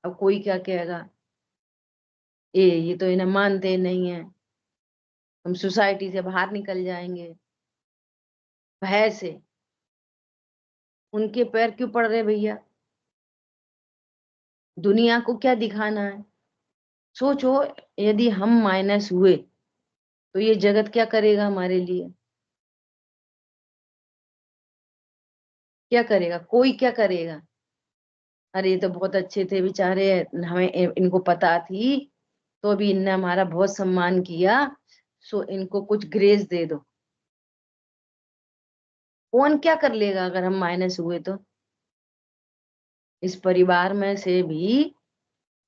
अब कोई क्या कहेगा, ये तो इन्हें मानते नहीं है, हम सोसाइटी से बाहर निकल जाएंगे। भय से उनके पैर क्यों पड़ रहे भैया? दुनिया को क्या दिखाना है? सोचो, यदि हम माइनस हुए तो ये जगत क्या करेगा हमारे लिए? क्या करेगा? कोई क्या करेगा? अरे ये तो बहुत अच्छे थे बेचारे, हमें इनको पता थी तो अभी इनने हमारा बहुत सम्मान किया, सो इनको कुछ ग्रेस दे दो। कौन क्या कर लेगा अगर हम माइनस हुए तो? इस परिवार में से भी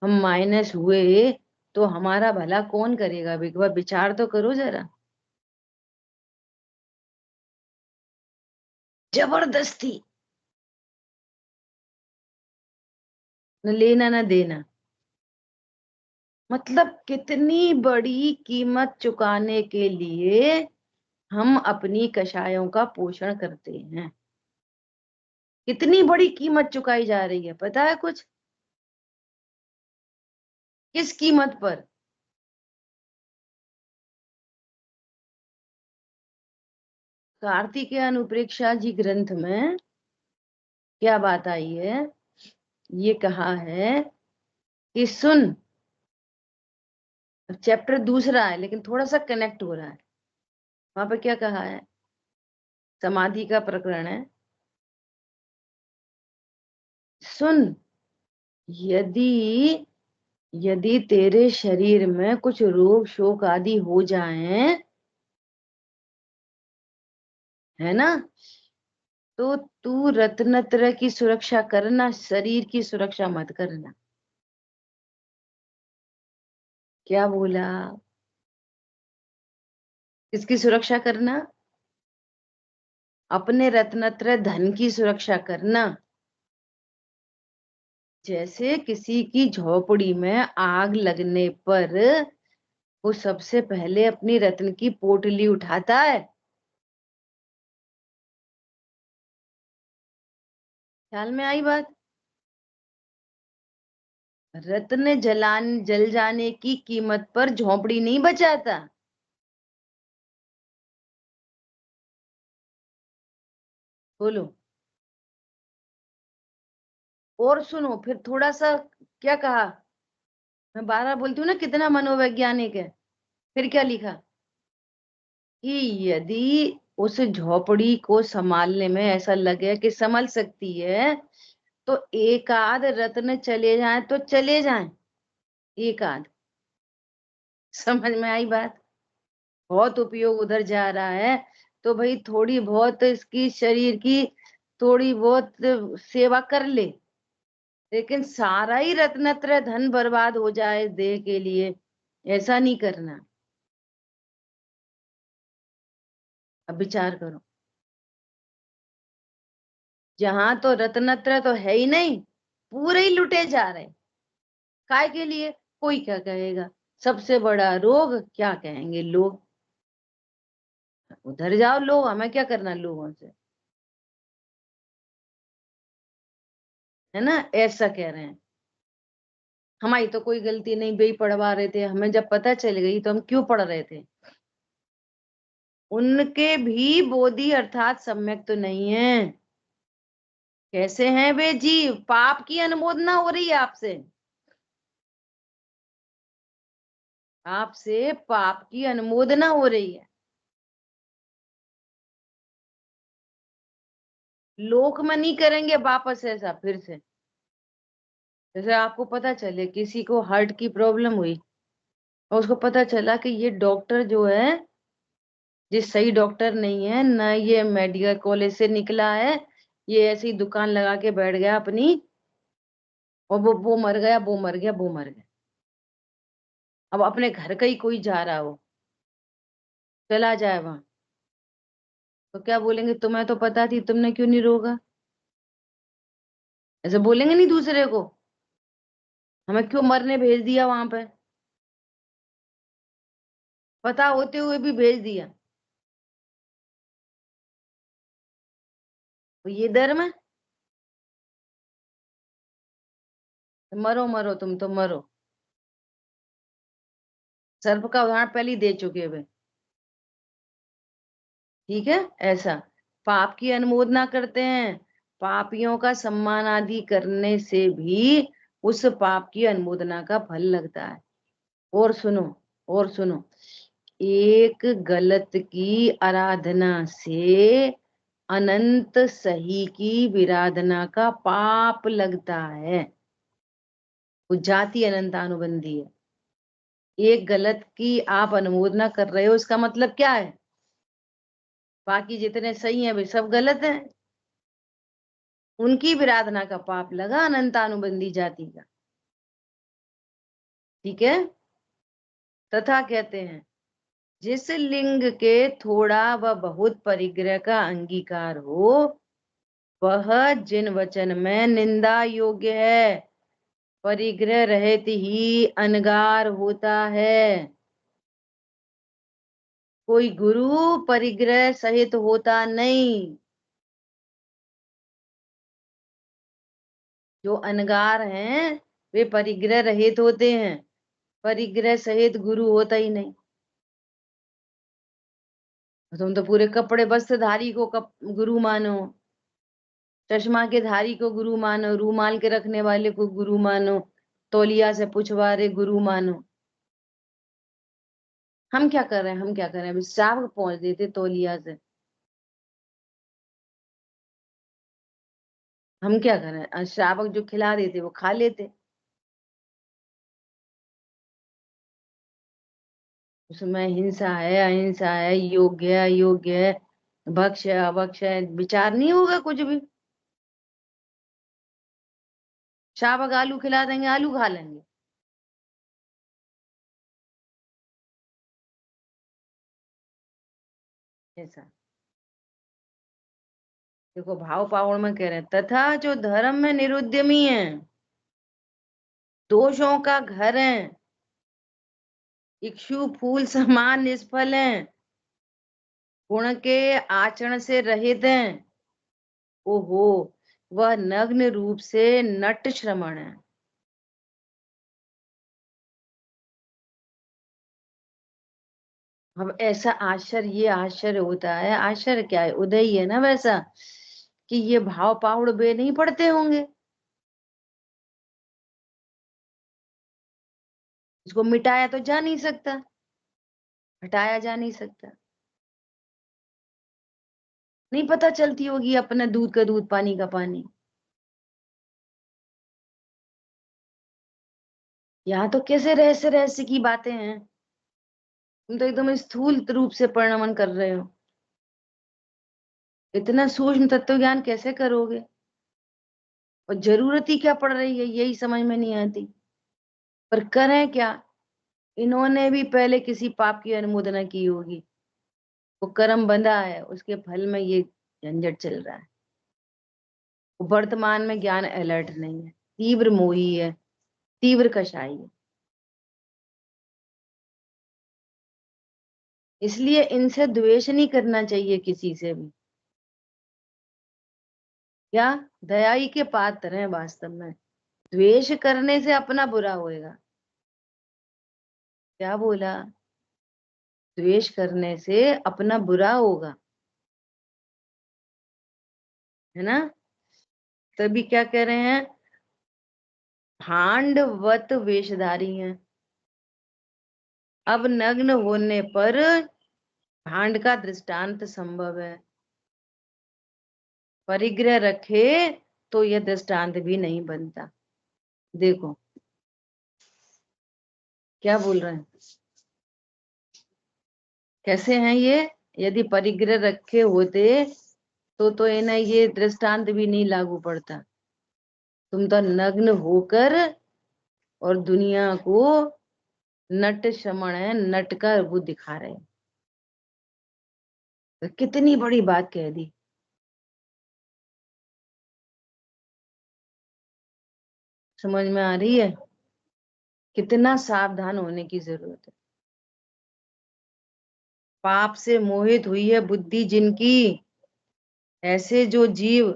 हम माइनस हुए तो हमारा भला कौन करेगा? एक बार विचार तो करो जरा। जबरदस्ती, न लेना न देना, मतलब कितनी बड़ी कीमत चुकाने के लिए हम अपनी कषायों का पोषण करते हैं। कितनी बड़ी कीमत चुकाई जा रही है, पता है कुछ? किस कीमत पर? कार्तिकेय अनुप्रेक्षा जी ग्रंथ में क्या बात आई है? ये कहा है कि सुन, चैप्टर दूसरा है लेकिन थोड़ा सा कनेक्ट हो रहा है। वहां पे क्या कहा है? समाधि का प्रकरण है। सुन, यदि यदि तेरे शरीर में कुछ रोग शोक आदि हो जाएं, है ना, तो तू रत्नत्र की सुरक्षा करना, शरीर की सुरक्षा मत करना। क्या बोला? किसकी सुरक्षा करना? अपने रत्नत्र धन की सुरक्षा करना। जैसे किसी की झोपड़ी में आग लगने पर वो सबसे पहले अपनी रत्न की पोटली उठाता है। ख्याल में आई बात? रत्न जल जाने की कीमत पर झोपड़ी नहीं बचाता। बोलो। और सुनो फिर थोड़ा सा, क्या कहा? मैं बार बार बोलती हूँ ना कितना मनोवैज्ञानिक है। फिर क्या लिखा कि यदि उस झोपड़ी को संभालने में ऐसा लगे कि संभल सकती है, तो एक आध रत्न चले जाए तो चले जाए, एक आध। समझ में आई बात? बहुत उपयोग उधर जा रहा है तो भाई थोड़ी बहुत इसकी शरीर की थोड़ी बहुत सेवा कर ले, लेकिन सारा ही रत्नत्रय धन बर्बाद हो जाए देह के लिए, ऐसा नहीं करना। अब विचार करो, जहां तो रत्नत्रय तो है ही नहीं, पूरे ही लुटे जा रहे। काय के लिए? कोई क्या कहेगा, सबसे बड़ा रोग क्या कहेंगे लोग। उधर जाओ लोग, हमें क्या करना लोगों से, है ना, ऐसा कह रहे हैं। हमारी तो कोई गलती नहीं, बेई पढ़वा रहे थे, हमें जब पता चल गई तो हम क्यों पढ़ रहे थे? उनके भी बोधि अर्थात सम्यक तो नहीं है। कैसे हैं वे जीव? पाप की अनुमोदना हो रही है आपसे, आपसे पाप की अनुमोदना हो रही है। लोक में नहीं करेंगे वापस ऐसा फिर से। जैसे आपको पता चले किसी को हार्ट की प्रॉब्लम हुई और उसको पता चला कि ये डॉक्टर जो है, ये सही डॉक्टर नहीं है ना, ये मेडिकल कॉलेज से निकला है, ये ऐसी दुकान लगा के बैठ गया अपनी, और वो मर गया, वो मर गया, वो मर गया। अब अपने घर का ही कोई जा रहा हो, चला जाए वहां, तो क्या बोलेंगे? तुम्हें तो पता थी, तुमने क्यों नहीं रोका? ऐसे बोलेंगे नहीं दूसरे को? हमें क्यों मरने भेज दिया वहां पे, पता होते हुए भी भेज दिया? तो ये धर्म है? मरो मरो, तुम तो मरो। सर्प का उदाहरण पहले ही दे चुके हुए। ठीक है, ऐसा पाप की अनुमोदना करते हैं, पापियों का सम्मान आदि करने से भी उस पाप की अनुमोदना का फल लगता है। और सुनो, और सुनो, एक गलत की आराधना से अनंत सही की विराधना का पाप लगता है। वो जाति अनंतानुबंधी है। एक गलत की आप अनुमोदना कर रहे हो, इसका मतलब क्या है? बाकी जितने सही हैं वे सब गलत हैं। उनकी विराधना का पाप लगा अनंतानुबंधी जाति का। ठीक है। तथा कहते हैं जिस लिंग के थोड़ा व बहुत परिग्रह का अंगीकार हो, वह जिन वचन में निंदा योग्य है, परिग्रह रहित ही अनगार होता है। कोई गुरु परिग्रह सहित होता नहीं। जो अनगार हैं वे परिग्रह रहित होते हैं, परिग्रह सहित गुरु होता ही नहीं। तुम तो पूरे कपड़े वस्त्रधारी को गुरु मानो, चश्मा के धारी को गुरु मानो, रूमाल के रखने वाले को गुरु मानो, तौलिया से पुछवारे गुरु मानो। हम क्या कर रहे हैं? हम क्या कर रहे हैं? अभी श्रावक पहुंच देते तौलिया से, हम क्या कर रहे हैं? श्रावक जो खिला देते वो खा लेते। उसमें हिंसा है, अहिंसा है, योग्य है, अयोग्य है, भक्ष है, अभक्ष है, विचार नहीं होगा कुछ भी। श्रावक आलू खिला देंगे, आलू खा लेंगे। ऐसा देखो, भाव पावड़ में कह रहे हैं तथा जो धर्म में निरुद्यमी है, दोषों का घर है, इक्षु फूल समान निष्फल है, गुण के आचरण से रहित हैं, ओहो, वह नग्न रूप से नट श्रमण है। अब ऐसा आश्चर्य, ये आश्चर्य होता है, आश्चर्य क्या है, उदय ही है ना वैसा, कि ये भाव पावड़ वे नहीं पढ़ते होंगे। इसको मिटाया तो जा नहीं सकता, हटाया जा नहीं सकता। नहीं पता चलती होगी अपने दूध का दूध, पानी का पानी। यहाँ तो कैसे रहस्य रहस्य की बातें हैं, तुम तो एकदम स्थूल रूप से परिणमन कर रहे हो। इतना सूक्ष्म तत्व ज्ञान कैसे करोगे? और जरूरत ही क्या पड़ रही है, यही समझ में नहीं आती। पर करें क्या? इन्होंने भी पहले किसी पाप की अनुमोदना की होगी, वो कर्म बंधा है, उसके फल में ये झंझट चल रहा है। वर्तमान में ज्ञान अलर्ट नहीं है, तीव्र मोही है, तीव्र कषाई है। इसलिए इनसे द्वेष नहीं करना चाहिए किसी से भी। क्या दयाई के पात्र हैं वास्तव में, द्वेष करने से अपना बुरा होएगा। क्या बोला? द्वेष करने से अपना बुरा होगा, है ना। तभी क्या कह रहे हैं, भांडवत वेशधारी हैं। अब नग्न होने पर भांड का दृष्टांत संभव है, परिग्रह रखे तो यह दृष्टांत भी नहीं बनता। देखो क्या बोल रहे हैं, कैसे हैं ये। यदि परिग्रह रखे होते तो इन्हें ये दृष्टांत भी नहीं लागू पड़ता। तुम तो नग्न होकर और दुनिया को नट श्रमण है, नट का वो दिखा रहे हैं। तो कितनी बड़ी बात कह दी। समझ में आ रही है, कितना सावधान होने की जरूरत है। पाप से मोहित हुई है बुद्धि जिनकी, ऐसे जो जीव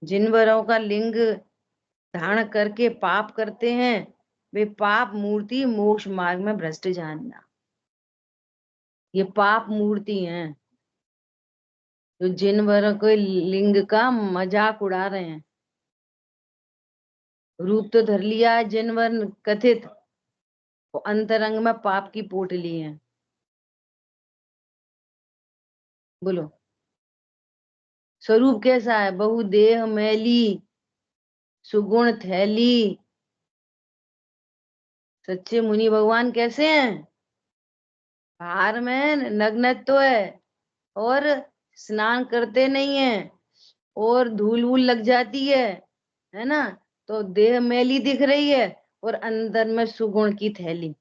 जिनवरों का लिंग धारण करके पाप करते हैं, वे पाप मूर्ति मोक्ष मार्ग में भ्रष्ट जानना। ये पाप मूर्ति हैं जो जिनवरों के लिंग का मजाक उड़ा रहे हैं। रूप तो धर लिया है जिनवर कथित, वो अंतरंग में पाप की पोटली है। बोलो स्वरूप कैसा है, बहुदेह मैली सुगुण थैली। सच्चे मुनि भगवान कैसे हैं, बाहर में नग्नत्व है और स्नान करते नहीं है और धूल वूल लग जाती है ना, तो देह मैली दिख रही है और अंदर में सुगुण की थैली,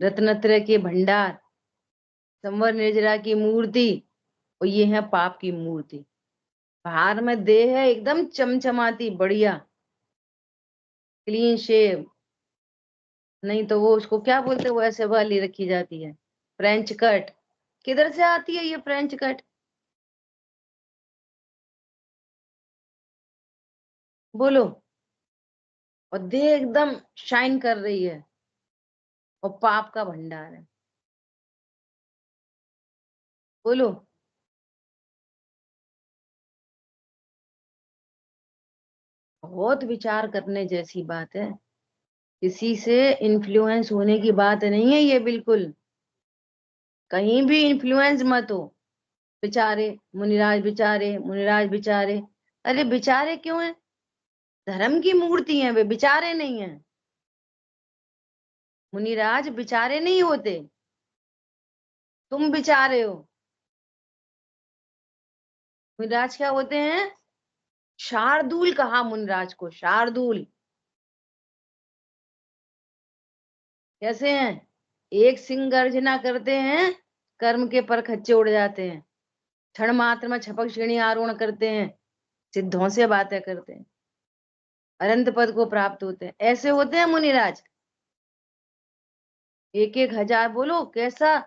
रत्नत्रय के भंडार, संवर निर्जरा की मूर्ति, और ये है पाप की मूर्ति। बाहर में देह है एकदम चमचमाती बढ़िया क्लीन शेव, नहीं तो वो उसको क्या बोलते, वो ऐसे वाली रखी जाती है फ्रेंच कट। किधर से आती है ये फ्रेंच कट, बोलो। और देह एकदम शाइन कर रही है और पाप का भंडार है, बोलो। बहुत विचार करने जैसी बात है, किसी से इन्फ्लुएंस होने की बात नहीं है ये, बिल्कुल कहीं भी इन्फ्लुएंस मत हो। बेचारे मुनिराज, बेचारे मुनिराज, बेचारे। अरे बेचारे क्यों हैं, धर्म की मूर्ति हैं वे, बेचारे नहीं हैं। मुनिराज बेचारे नहीं होते, तुम बेचारे हो। मुनिराज क्या होते हैं, शार्दूल कहा मुनिराज को, शार्दूल। कैसे हैं, एक सिंह गर्जना करते हैं कर्म के पर खच्चे उड़ जाते हैं, क्षण मात्र में छपक श्रेणी आरोहण करते हैं, सिद्धों से बातें करते हैं, अनंत पद को प्राप्त होते हैं। ऐसे होते हैं मुनिराज। एक एक हजार बोलो, कैसा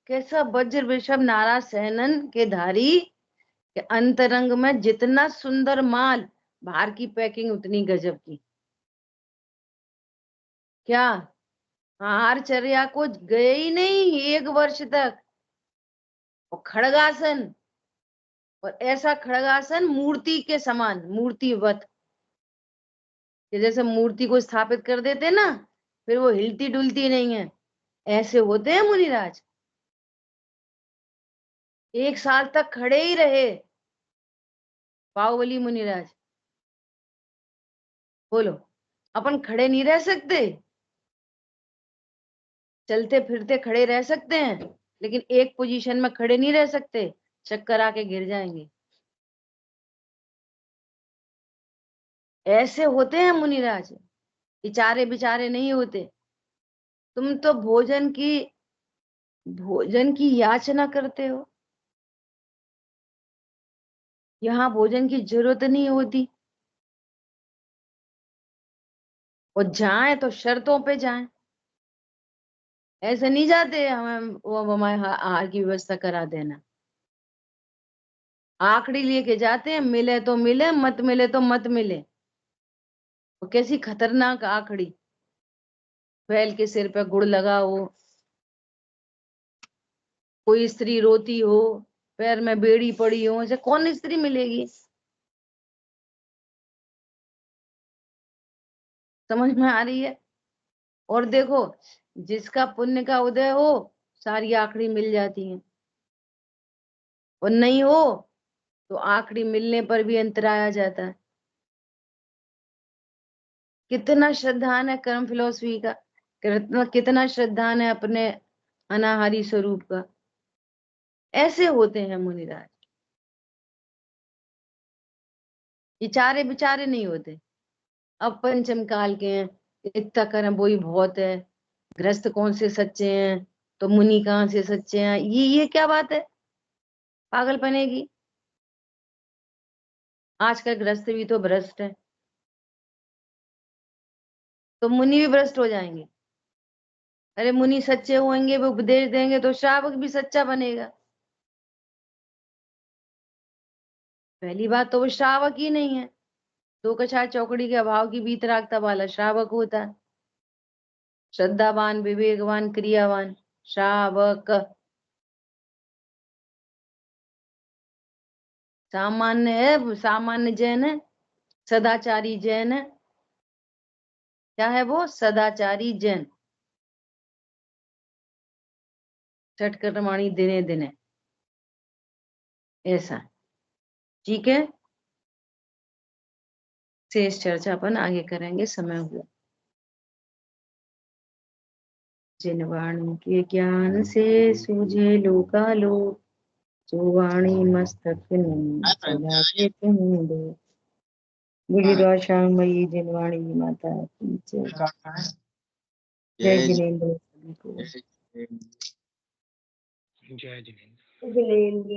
कैसा वज्र वृषभ नाराज सहनन के धारी, के अंतरंग में जितना सुंदर माल, बाहर की पैकिंग उतनी गजब की। क्या आहारचर्या को गए ही नहीं 1 वर्ष तक, और खड़गासन, और ऐसा खड़गासन मूर्ति के समान, मूर्तिवत, कि जैसे मूर्ति को स्थापित कर देते ना, फिर वो हिलती डुलती नहीं है, ऐसे होते हैं मुनिराज। 1 साल तक खड़े ही रहे बाहुबली मुनिराज। बोलो अपन खड़े नहीं रह सकते, चलते फिरते खड़े रह सकते हैं, लेकिन एक पोजीशन में खड़े नहीं रह सकते, चक्कर आके गिर जाएंगे। ऐसे होते हैं मुनिराज, बेचारे बेचारे नहीं होते। तुम तो भोजन की याचना करते हो, यहाँ भोजन की जरूरत नहीं होती, और जाएं तो शर्तों पे जाएं। ऐसे नहीं जाते हमें वो हमारे आहार की व्यवस्था करा देना, आखड़ी लेके जाते हैं, मिले तो मिले, मत मिले तो मत मिले। वो कैसी खतरनाक आखड़ी, बैल के सिर पे गुड़ लगाओ, कोई स्त्री रोती हो, पैर में बेड़ी पड़ी हो, ऐसे कौन स्त्री मिलेगी? समझ में आ रही है? और देखो, जिसका पुण्य का उदय हो सारी आखड़ी मिल जाती हैं, और नहीं हो तो आखड़ी मिलने पर भी अंतराय आ जाता है। कितना श्रद्धान है कर्म फिलोसफी का, कितना श्रद्धान है अपने अनाहारी स्वरूप का। ऐसे होते हैं मुनिराज, ये चारे बिचारे नहीं होते। अब पंचम काल के हैं, इतना कर्म वही बहुत है, गृहस्थ कौन से सच्चे हैं तो मुनि कहाँ से सच्चे हैं? ये क्या बात है पागलपने की? आजकल गृहस्थ भी तो भ्रष्ट है, तो मुनि भी भ्रष्ट हो जाएंगे। अरे मुनि सच्चे होंगे, वो उपदेश देंगे तो श्रावक भी सच्चा बनेगा। पहली बात तो वो श्रावक ही नहीं है, दो कछार चौकड़ी के अभाव की वीतरागता वाला श्रावक होता है। श्रद्धावान, विवेकवान, क्रियावान श्रावक। सामान्य है, सामान्य जैन है, सदाचारी जैन है। क्या है वो? सदाचारी जैन। चटकटमाणी दिने दिने, ऐसा। ठीक है, शेष चर्चा अपन आगे करेंगे, समय हुआ। जिन वाणी के ज्ञान से सूझे लोकालोक, जो वाणी मस्तक सदा के तुम दो। बोली द्वाशामयी जिनवाणी माता की जय। जय जिनेन्द्र सभी को। जय जिनेन्द्र। जिनेन्द्र।